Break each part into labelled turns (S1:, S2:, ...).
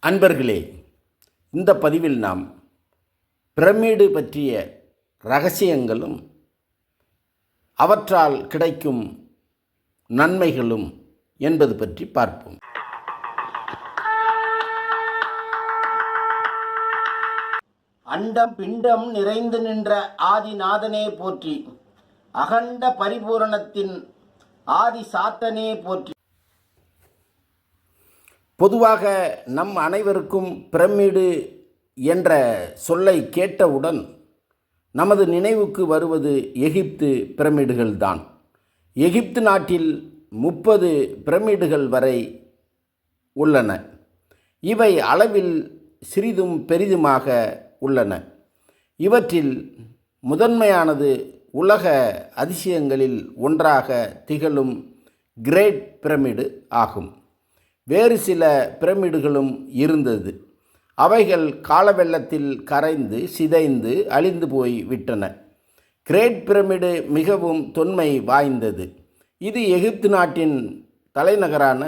S1: அன்பர்களே, இந்த பதிவில் நாம் பிரமிடு பற்றிய இரகசியங்களும் அவற்றால் கிடைக்கும் நன்மைகளும் என்பது பற்றி பார்ப்போம். அண்டம் பிண்டம் நிறைந்து நின்ற ஆதிநாதனே போற்றி, அகண்ட பரிபூரணத்தின் ஆதி சாத்தனே போற்றி. பொதுவாக நம் அனைவருக்கும் பிரமிடு என்ற சொல்லை கேட்டவுடன் நமது நினைவுக்கு வருவது எகிப்து பிரமிடுகள்தான். எகிப்து நாட்டில் 30 பிரமிடுகள் வரை உள்ளன. இவை அளவில் சிறிதும் பெரிதுமாக உள்ளன. இவற்றில் முதன்மையானது உலக அதிசயங்களில் ஒன்றாக திகழும் கிரேட் பிரமிடு ஆகும். வேறு சில பிரமிடுகளும் இருந்தது. அவைகள் காலவெள்ளத்தில் கரைந்து சிதைந்து அழிந்து போய் விட்டன. கிரேட் பிரமிடு மிகவும் தொன்மை வாய்ந்தது. இது எகிப்து நாட்டின் தலைநகரான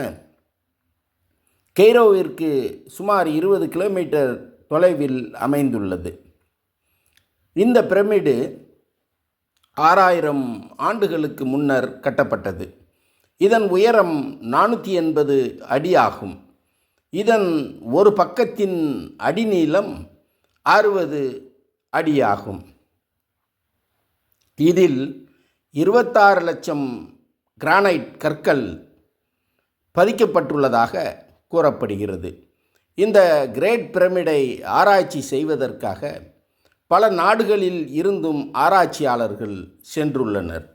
S1: கெய்ரோவிற்கு சுமார் 20 கிலோமீட்டர் தொலைவில் அமைந்துள்ளது. இந்த பிரமிடு 6000 ஆண்டுகளுக்கு முன்னர் கட்டப்பட்டது. இதன் உயரம் 480 அடி ஆகும். இதன் ஒரு பக்கத்தின் அடிநீளம் 60 அடியாகும். இதில் 26 லட்சம் கிரானைட் கற்கள் பதிக்கப்பட்டுள்ளதாக கூறப்படுகிறது. இந்த கிரேட் பிரமிடை ஆராய்ச்சி செய்வதற்காக பல நாடுகளில் இருந்தும் ஆராய்ச்சியாளர்கள் சென்றுள்ளனர்.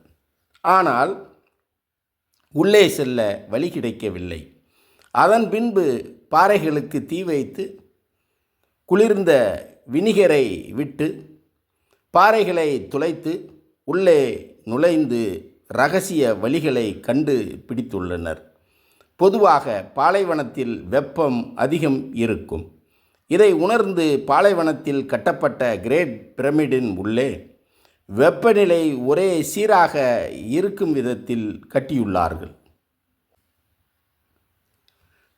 S1: ஆனால் உள்ளே செல்ல வழி கிடைக்கவில்லை. அதன் பின்பு பாறைகளுக்கு தீ வைத்து குளிர்ந்த வினிகரை விட்டு பாறைகளை துளைத்து உள்ளே நுழைந்து இரகசிய வழிகளை கண்டு பிடித்துள்ளனர். பொதுவாக பாலைவனத்தில் வெப்பம் அதிகம் இருக்கும். இதை உணர்ந்து பாலைவனத்தில் கட்டப்பட்ட கிரேட் பிரமிடின் உள்ளே வெப்பநிலை ஒரே சீராக இருக்கும் விதத்தில் கட்டியுள்ளார்கள்.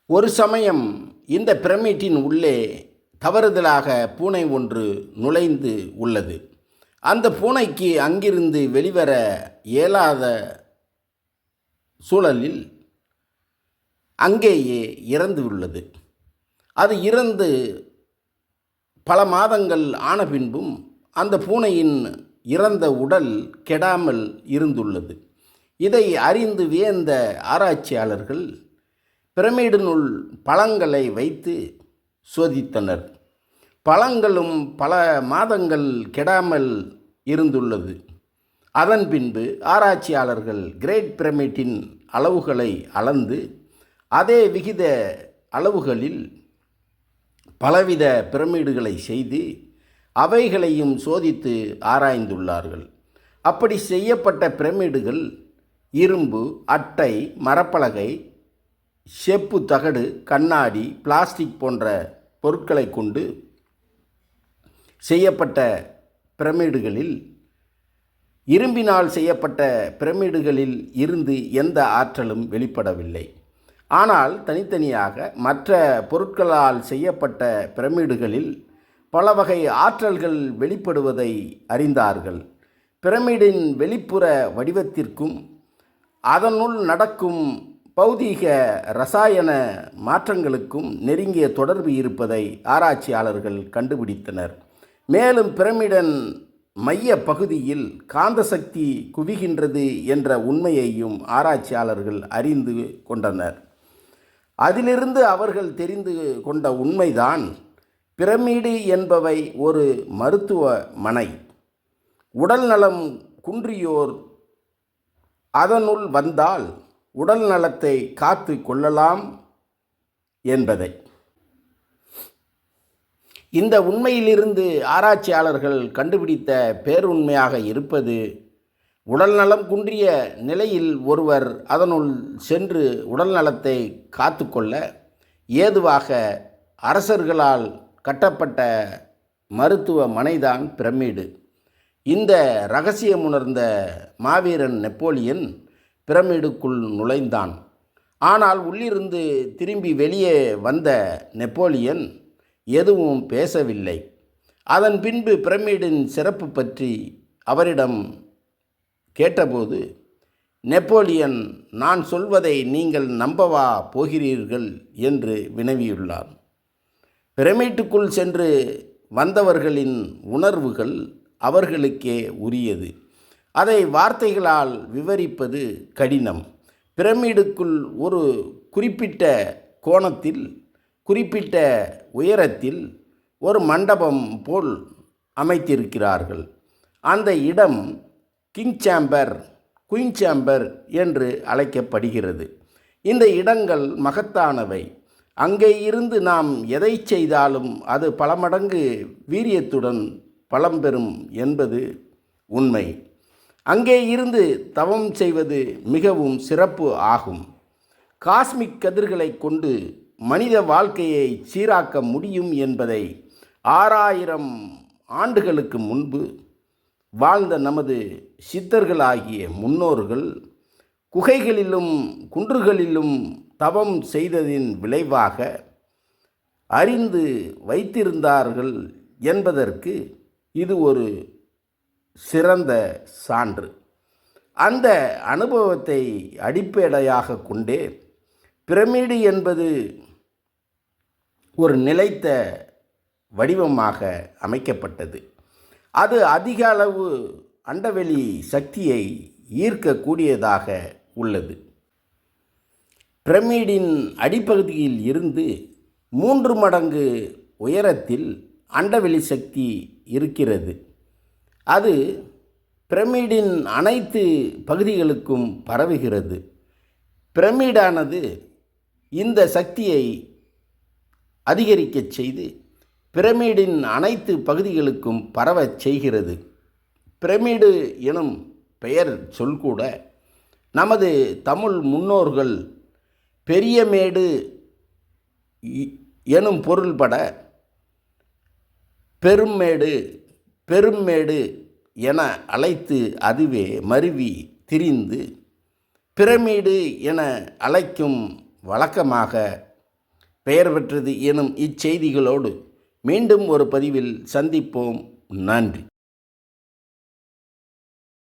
S1: ஒரு சமயம் இந்த பிரமிட்டின் உள்ளே தவறுதலாக பூனை ஒன்று நுழைந்து உள்ளது. அந்த பூனைக்கு அங்கிருந்து வெளிவர இயலாத சூழலில் அங்கேயே இறந்து உள்ளது. அது இறந்து பல மாதங்கள் ஆன பின்பும் அந்த பூனையின் இறந்த உடல் கெடாமல் இருந்துள்ளது. இதை அறிந்து வியந்த ஆராய்ச்சியாளர்கள் பிரமிடினுள் பழங்களை வைத்து சோதித்தனர். பழங்களும் பல மாதங்கள் கெடாமல் இருந்துள்ளது. அதன் பின்பு ஆராய்ச்சியாளர்கள் கிரேட் பிரமிட்டின் அளவுகளை அளந்து அதே விகித அளவுகளில் பலவித பிரமிடுகளை செய்து அவைகளையும் சோதித்து ஆராய்ந்துள்ளார்கள். அப்படி செய்யப்பட்ட பிரமிடுகள் இரும்பு, அட்டை, மரப்பலகை, செப்பு தகடு, கண்ணாடி, பிளாஸ்டிக் போன்ற பொருட்களை கொண்டு செய்யப்பட்ட பிரமிடுகளில் இரும்பினால் செய்யப்பட்ட பிரமிடுகளில் இருந்து எந்த ஆற்றலும் வெளிப்படவில்லை. ஆனால் தனித்தனியாக மற்ற பொருட்களால் செய்யப்பட்ட பிரமிடுகளில் பல வகை ஆற்றல்கள் வெளிப்படுவதை அறிந்தார்கள். பிரமிடின் வெளிப்புற வடிவத்திற்கும் அதனுள் நடக்கும் பௌதீக இரசாயன மாற்றங்களுக்கும் நெருங்கிய தொடர்பு இருப்பதை ஆராய்ச்சியாளர்கள் கண்டுபிடித்தனர். மேலும் பிரமிடின் மைய பகுதியில் காந்த சக்தி குவிகின்றது என்ற உண்மையையும் ஆராய்ச்சியாளர்கள் அறிந்து கொண்டனர். அதிலிருந்து அவர்கள் தெரிந்து கொண்ட உண்மைதான், பிரமிடு என்பவை ஒரு மருத்துவமனை. உடல் நலம் குன்றியோர் அதனுள் வந்தால் உடல் நலத்தை காத்து கொள்ளலாம் என்பதை. இந்த உண்மையிலிருந்து ஆராய்ச்சியாளர்கள் கண்டுபிடித்த பேருண்மையாக இருப்பது, உடல் நலம் குன்றிய நிலையில் ஒருவர் அதனுள் சென்று உடல் நலத்தை காத்து கொள்ள ஏதுவாக அரசர்களால் கட்டப்பட்ட மருத்துவமனைதான் பிரமிடு. இந்த இரகசியம் உணர்ந்த மாவீரன் நெப்போலியன் பிரமிடுக்குள் நுழைந்தான். ஆனால் உள்ளிருந்து திரும்பி வெளியே வந்த நெப்போலியன் எதுவும் பேசவில்லை. அதன் பின்பு பிரமிடின் சிறப்பு பற்றி அவரிடம் கேட்டபோது நெப்போலியன், நான் சொல்வதை நீங்கள் நம்பவா போகிறீர்கள் என்று வினவியுள்ளார். பிரமிட்டுக்குள் சென்று வந்தவர்களின் உணர்வுகள் அவர்களுக்கே உரியது. அதை வார்த்தைகளால் விவரிப்பது கடினம். பிரமிடுக்குள் ஒரு குறிப்பிட்ட கோணத்தில், குறிப்பிட்ட உயரத்தில் ஒரு மண்டபம் போல் அமைத்திருக்கிறார்கள். அந்த இடம் கிங் சேம்பர், குயின் சேம்பர் என்று அழைக்கப்படுகிறது. இந்த இடங்கள் மகத்தானவை. அங்கே இருந்து நாம் எதை செய்தாலும் அது பல மடங்கு வீரியத்துடன் பலம் பெறும் என்பது உண்மை. அங்கே இருந்து தவம் செய்வது மிகவும் சிறப்பு ஆகும். காஸ்மிக் கதிர்களை கொண்டு மனித வாழ்க்கையை சீராக்க முடியும் என்பதை 6000 ஆண்டுகளுக்கு முன்பு வாழ்ந்த நமது சித்தர்களாகிய முன்னோர்கள் குகைகளிலும் குன்றுகளிலும் தவம் செய்ததின் விளைவாக அறிந்து வைத்திருந்தார்கள் என்பதற்கு இது ஒரு சிறந்த சான்று. அந்த அனுபவத்தை அடிப்படையாக கொண்டே பிரமிடு என்பது ஒரு நிலைத்த வடிவமாக அமைக்கப்பட்டது. அது அதிக அளவு அண்டவெளி சக்தியை ஈர்க்கக்கூடியதாக உள்ளது. பிரமிடின் அடிப்பகுதியில் இருந்து 3 மடங்கு உயரத்தில் அண்டவெளி சக்தி இருக்கிறது. அது பிரமிடின் அனைத்து பகுதிகளுக்கும் பரவுகிறது. பிரமிடானது இந்த சக்தியை அதிகரிக்கச் செய்து பிரமிடின் அனைத்து பகுதிகளுக்கும் பரவச் செய்கிறது. பிரமிடு எனும் பெயர் சொல் கூட நமது தமிழ் முன்னோர்கள் பெரிய மேடு எனும் பொருள்பட பெரும்மேடு, பெரும்மேடு என அழைத்து அதுவே மருவி திரிந்து பிரமிடு என அழைக்கும் வழக்கமாக பெயர் பெற்றது எனும் இச்செய்திகளோடு மீண்டும் ஒரு பதிவில் சந்திப்போம். நன்றி.